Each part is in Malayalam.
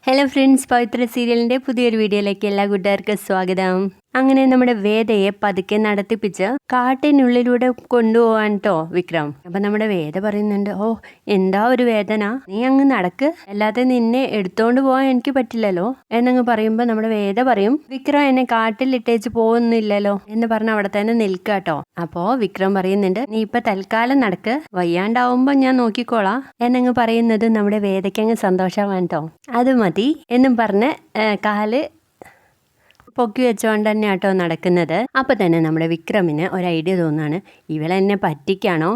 ഹലോ ഫ്രണ്ട്സ്, പവിത്ര സീരിയലിൻ്റെ പുതിയൊരു വീഡിയോയിലേക്ക് എല്ലാ കൂട്ടുകാർക്കും സ്വാഗതം. അങ്ങനെ നമ്മുടെ വേദയെ പതുക്കെ നടത്തിപ്പിച്ച് കാട്ടിനുള്ളിലൂടെ കൊണ്ടുപോകാൻ കേട്ടോ വിക്രം. അപ്പം നമ്മുടെ വേദ പറയുന്നുണ്ട്, ഓ എന്താ ഒരു വേദന, നീ അങ്ങ് നടക്ക്, അല്ലാതെ നിന്നെ എടുത്തോണ്ട് പോകാൻ എനിക്ക് പറ്റില്ലല്ലോ എന്നങ്ങ് പറയുമ്പോൾ നമ്മുടെ വേദ പറയും, വിക്രം എന്നെ കാട്ടിലിട്ടേച്ച് പോകുന്നില്ലല്ലോ എന്ന് പറഞ്ഞ് അവിടെ തന്നെ നിൽക്കാട്ടോ. അപ്പോൾ വിക്രം പറയുന്നുണ്ട്, നീ ഇപ്പൊ തൽക്കാലം നടക്ക്, വയ്യാണ്ടാവുമ്പോൾ ഞാൻ നോക്കിക്കോളാം എന്നങ്ങ് പറയുന്നത് നമ്മുടെ വേദയ്ക്കങ്ങ് സന്തോഷമാണ് കേട്ടോ. അത് മതി എന്നും പറഞ്ഞ് കാല് പൊക്കി വെച്ചുകൊണ്ട് തന്നെ ആട്ടോ നടക്കുന്നത്. അപ്പം തന്നെ നമ്മുടെ വിക്രമിന് ഒരു ഐഡിയ തോന്നാണ്, ഇവളെന്നെ പറ്റിക്കാണോ,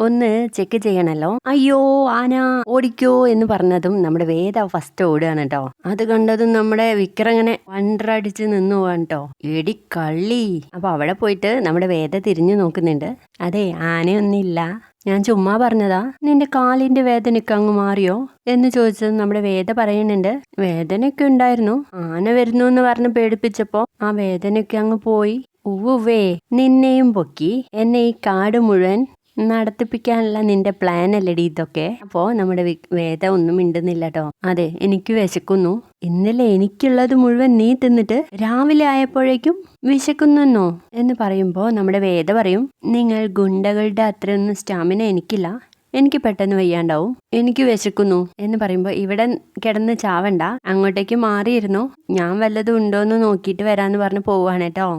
ഒന്ന് ചെക്ക് ചെയ്യണല്ലോ. അയ്യോ ആന ഓടിക്കോ എന്ന് പറഞ്ഞതും നമ്മുടെ വേദ ഫസ്റ്റ് ഓടുകയാണ് കേട്ടോ. അത് കണ്ടതും നമ്മുടെ വിക്രം ഇങ്ങനെ വണ്ടറടിച്ച് നിന്നു പോവാൻ കേട്ടോ. എടി കള്ളി. അപ്പൊ അവിടെ പോയിട്ട് നമ്മുടെ വേദ തിരിഞ്ഞു നോക്കുന്നുണ്ട്. അതെ, ആനയൊന്നില്ല, ഞാൻ ചുമ്മാ പറഞ്ഞതാ, നിന്റെ കാലിന്റെ വേദനയൊക്കെ അങ്ങ് മാറിയോ എന്ന് ചോദിച്ചത് നമ്മുടെ വേദ പറയുന്നുണ്ട്, വേദനയൊക്കെ ഉണ്ടായിരുന്നു, ആന വരുന്നു എന്ന് പറഞ്ഞ് പേടിപ്പിച്ചപ്പോ ആ വേദനയൊക്കെ അങ്ങ് പോയി. ഉവ്വേ, നിന്നെയും പൊക്കി എന്നെ ഈ കാട് മുഴുവൻ നടത്തിപ്പിക്കാനുള്ള നിന്റെ പ്ലാൻ അല്ലടി ഇതൊക്കെ. അപ്പോ നമ്മുടെ വേദ ഒന്നും മിണ്ടുന്നില്ല കേട്ടോ. അതെ, എനിക്ക് വിശക്കുന്നു, ഇന്നലെ എനിക്കുള്ളത് മുഴുവൻ നീ തിന്നിട്ട് രാവിലെ ആയപ്പോഴേക്കും വിശക്കുന്നോ എന്ന് പറയുമ്പോൾ നമ്മുടെ വേദ പറയും, നിങ്ങൾ ഗുണ്ടകളുടെ അത്രയൊന്നും സ്റ്റാമിന എനിക്കില്ല, എനിക്ക് പെട്ടെന്ന് വയ്യാണ്ടാവും, എനിക്ക് വിശക്കുന്നു എന്ന് പറയുമ്പോൾ, ഇവിടെ കിടന്ന് ചാവണ്ട, അങ്ങോട്ടേക്ക് മാറിയിരുന്നു, ഞാൻ വല്ലതും ഉണ്ടോയെന്ന് നോക്കിയിട്ട് വരാന്ന് പറഞ്ഞ് പോവാണ് കേട്ടോ.